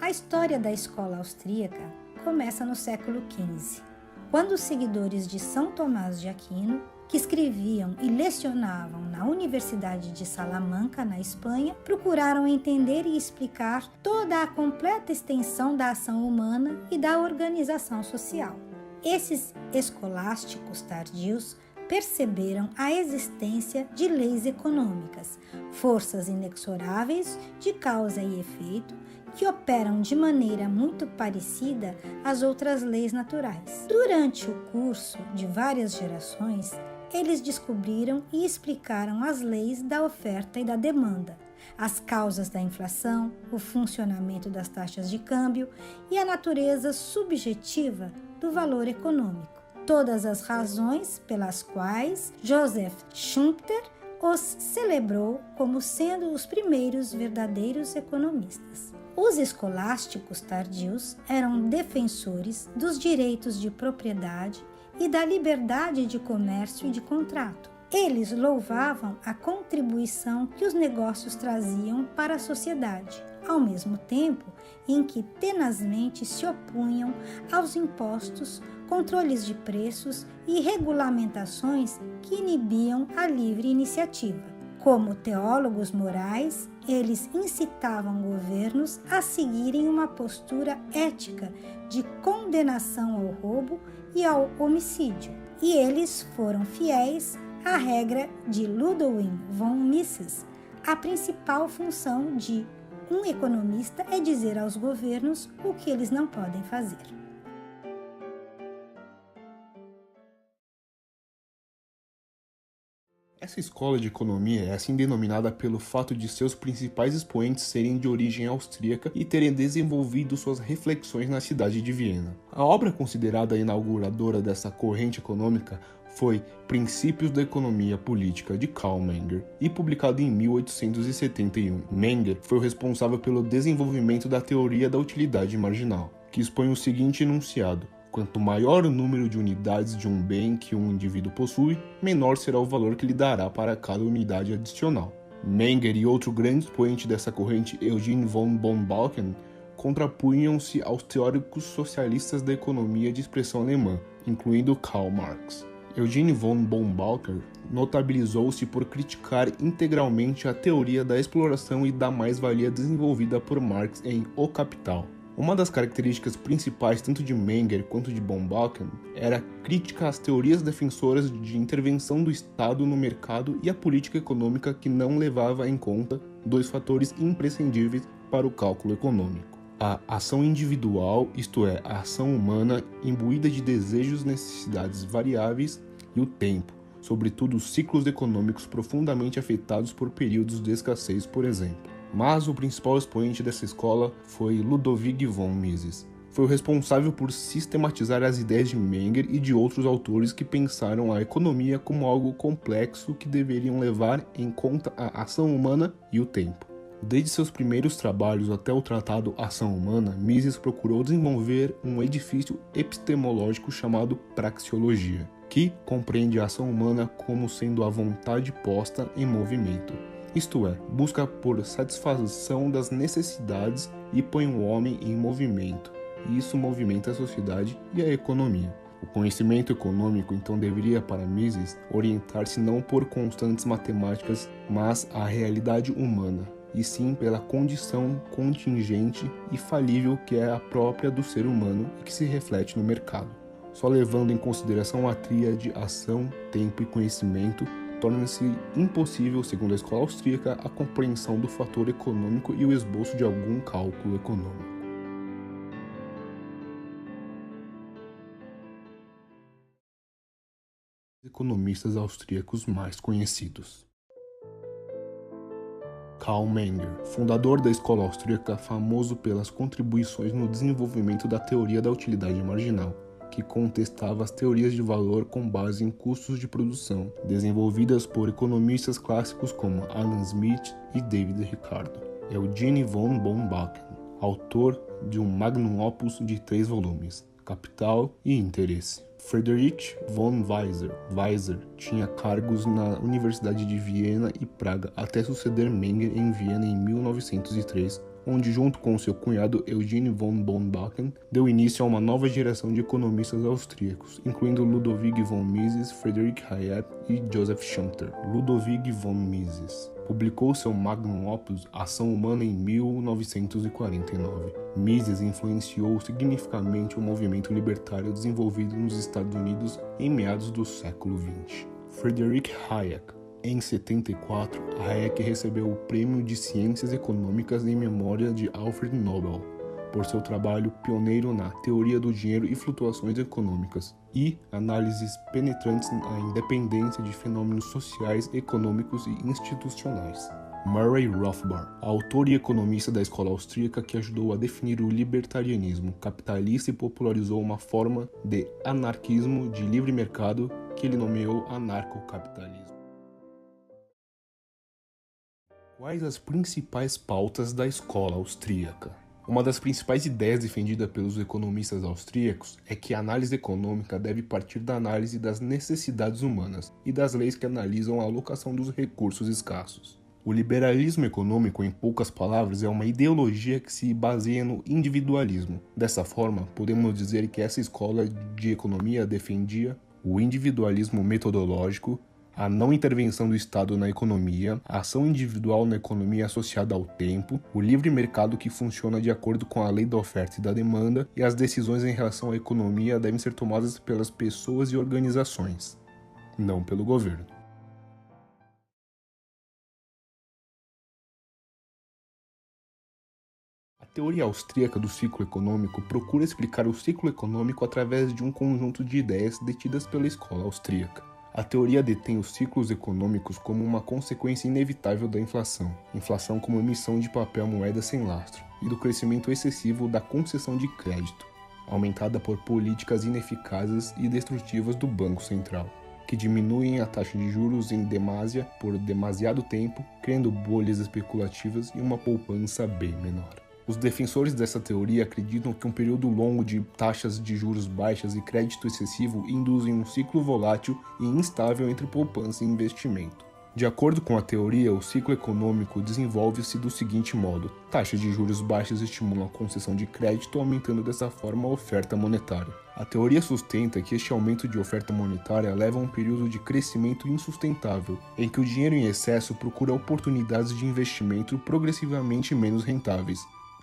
A história da escola austríaca começa no século XV, quando os seguidores de São Tomás de Aquino, que escreviam e lecionavam na Universidade de Salamanca, na Espanha, procuraram entender e explicar toda a completa extensão da ação humana e da organização social. Esses escolásticos tardios perceberam a existência de leis econômicas, forças inexoráveis de causa e efeito, que operam de maneira muito parecida às outras leis naturais. Durante o curso de várias gerações, eles descobriram e explicaram as leis da oferta e da demanda, as causas da inflação, o funcionamento das taxas de câmbio e a natureza subjetiva do valor econômico. Todas as razões pelas quais Joseph Schumpeter os celebrou como sendo os primeiros verdadeiros economistas. Os escolásticos tardios eram defensores dos direitos de propriedade e da liberdade de comércio e de contrato. Eles louvavam a contribuição que os negócios traziam para a sociedade, ao mesmo tempo em que tenazmente se opunham aos impostos, controles de preços e regulamentações que inibiam a livre iniciativa. Como teólogos morais, eles incitavam governos a seguirem uma postura ética de condenação ao roubo e ao homicídio. E eles foram fiéis à regra de Ludwig von Mises. A principal função de um economista é dizer aos governos o que eles não podem fazer. Essa escola de economia é assim denominada pelo fato de seus principais expoentes serem de origem austríaca e terem desenvolvido suas reflexões na cidade de Viena. A obra considerada a inauguradora dessa corrente econômica foi Princípios da Economia Política de Karl Menger e publicado em 1871. Menger foi o responsável pelo desenvolvimento da teoria da utilidade marginal, que expõe o seguinte enunciado: quanto maior o número de unidades de um bem que um indivíduo possui, menor será o valor que lhe dará para cada unidade adicional. Menger e outro grande expoente dessa corrente, Eugen von Bohm-Balken, contrapunham-se aos teóricos socialistas da economia de expressão alemã, incluindo Karl Marx. Eugen von Bohm-Balken notabilizou-se por criticar integralmente a teoria da exploração e da mais-valia desenvolvida por Marx em O Capital. Uma das características principais tanto de Menger quanto de Bohm-Balken era a crítica às teorias defensoras de intervenção do Estado no mercado e a política econômica que não levava em conta dois fatores imprescindíveis para o cálculo econômico: a ação individual, isto é, a ação humana imbuída de desejos e necessidades variáveis, e o tempo, sobretudo os ciclos econômicos profundamente afetados por períodos de escassez, por exemplo. Mas o principal expoente dessa escola foi Ludwig von Mises. Foi o responsável por sistematizar as ideias de Menger e de outros autores que pensaram a economia como algo complexo que deveriam levar em conta a ação humana e o tempo. Desde seus primeiros trabalhos até o tratado Ação Humana, Mises procurou desenvolver um edifício epistemológico chamado praxeologia, que compreende a ação humana como sendo a vontade posta em movimento. Isto é, busca por satisfação das necessidades e põe o homem em movimento, e isso movimenta a sociedade e a economia. O conhecimento econômico, então, deveria, para Mises, orientar-se não por constantes matemáticas, mas a realidade humana, e sim pela condição contingente e falível que é a própria do ser humano e que se reflete no mercado. Só levando em consideração a tríade ação, tempo e conhecimento, torna-se impossível, segundo a escola austríaca, a compreensão do fator econômico e o esboço de algum cálculo econômico. Economistas austríacos mais conhecidos: Karl Menger, fundador da escola austríaca, famoso pelas contribuições no desenvolvimento da teoria da utilidade marginal, que contestava as teorias de valor com base em custos de produção, desenvolvidas por economistas clássicos como Adam Smith e David Ricardo. Eugen von Bohm-Balken, autor de um magnum opus de 3 volumes, Capital e Interesse. Friedrich von Weiser. Weiser tinha cargos na Universidade de Viena e Praga até suceder Menger em Viena em 1903, onde junto com seu cunhado Eugene von Bonbacken, deu início a uma nova geração de economistas austríacos, incluindo Ludwig von Mises, Friedrich Hayek e Joseph Schumpeter. Ludwig von Mises publicou seu magnum opus Ação Humana em 1949. Mises influenciou significativamente o movimento libertário desenvolvido nos Estados Unidos em meados do século XX. Friedrich Hayek. Em 74, Hayek recebeu o Prêmio de Ciências Econômicas em memória de Alfred Nobel, por seu trabalho pioneiro na teoria do dinheiro e flutuações econômicas, e análises penetrantes na independência de fenômenos sociais, econômicos e institucionais. Murray Rothbard, autor e economista da escola austríaca que ajudou a definir o libertarianismo capitalista e popularizou uma forma de anarquismo de livre mercado que ele nomeou anarcocapitalismo. Quais as principais pautas da escola austríaca? Uma das principais ideias defendida pelos economistas austríacos é que a análise econômica deve partir da análise das necessidades humanas e das leis que analisam a alocação dos recursos escassos. O liberalismo econômico, em poucas palavras, é uma ideologia que se baseia no individualismo. Dessa forma, podemos dizer que essa escola de economia defendia o individualismo metodológico, a não intervenção do Estado na economia, a ação individual na economia associada ao tempo, o livre mercado que funciona de acordo com a lei da oferta e da demanda, e as decisões em relação à economia devem ser tomadas pelas pessoas e organizações, não pelo governo. A teoria austríaca do ciclo econômico procura explicar o ciclo econômico através de um conjunto de ideias detidas pela escola austríaca. A teoria detém os ciclos econômicos como uma consequência inevitável da inflação como emissão de papel moeda sem lastro, e do crescimento excessivo da concessão de crédito, aumentada por políticas ineficazes e destrutivas do Banco Central, que diminuem a taxa de juros em demasia por demasiado tempo, criando bolhas especulativas e uma poupança bem menor. Os defensores dessa teoria acreditam que um período longo de taxas de juros baixas e crédito excessivo induzem um ciclo volátil e instável entre poupança e investimento. De acordo com a teoria, o ciclo econômico desenvolve-se do seguinte modo: taxas de juros baixas estimulam a concessão de crédito, aumentando dessa forma a oferta monetária. A teoria sustenta que este aumento de oferta monetária leva a um período de crescimento insustentável, em que o dinheiro em excesso procura oportunidades de investimento progressivamente menos rentáveis.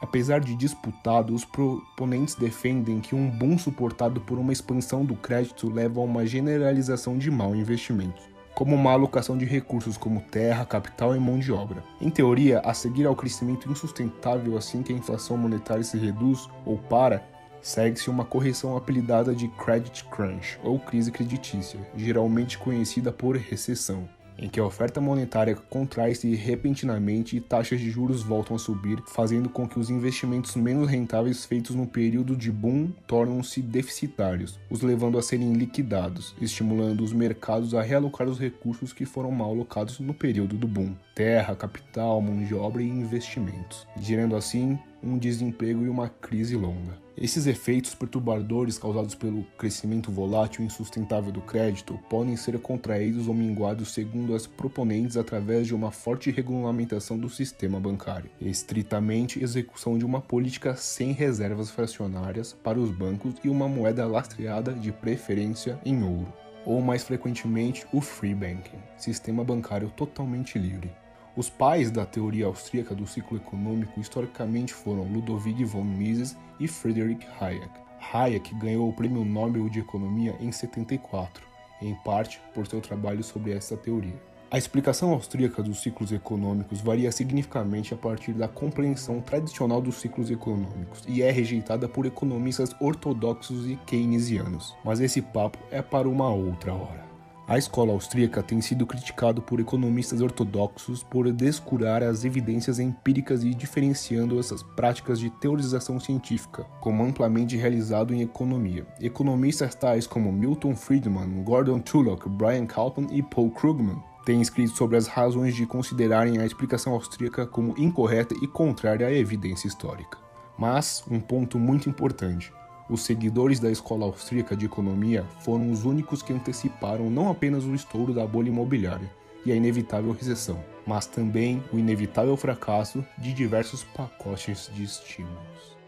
Apesar de disputado, os proponentes defendem que um boom suportado por uma expansão do crédito leva a uma generalização de mau investimento, como uma alocação de recursos como terra, capital e mão de obra. Em teoria, a seguir ao crescimento insustentável assim que a inflação monetária se reduz ou para, segue-se uma correção apelidada de credit crunch, ou crise creditícia, geralmente conhecida por recessão, em que a oferta monetária contrai-se repentinamente e taxas de juros voltam a subir, fazendo com que os investimentos menos rentáveis feitos no período de boom tornam-se deficitários, os levando a serem liquidados, estimulando os mercados a realocar os recursos que foram mal alocados no período do boom, terra, capital, mão de obra e investimentos, gerando assim um desemprego e uma crise longa. Esses efeitos perturbadores causados pelo crescimento volátil e insustentável do crédito podem ser contraídos ou minguados segundo as proponentes através de uma forte regulamentação do sistema bancário, estritamente execução de uma política sem reservas fracionárias para os bancos e uma moeda lastreada de preferência em ouro, ou mais frequentemente o free banking, sistema bancário totalmente livre. Os pais da teoria austríaca do ciclo econômico historicamente foram Ludwig von Mises e Friedrich Hayek. Hayek ganhou o Prêmio Nobel de Economia em 74, em parte por seu trabalho sobre essa teoria. A explicação austríaca dos ciclos econômicos varia significativamente a partir da compreensão tradicional dos ciclos econômicos e é rejeitada por economistas ortodoxos e keynesianos, mas esse papo é para uma outra hora. A escola austríaca tem sido criticada por economistas ortodoxos por descurar as evidências empíricas e diferenciando essas práticas de teorização científica, como amplamente realizado em economia. Economistas tais como Milton Friedman, Gordon Tullock, Brian Kalman e Paul Krugman têm escrito sobre as razões de considerarem a explicação austríaca como incorreta e contrária à evidência histórica. Mas, um ponto muito importante: os seguidores da escola austríaca de economia foram os únicos que anteciparam não apenas o estouro da bolha imobiliária, e a inevitável recessão, mas também o inevitável fracasso de diversos pacotes de estímulos.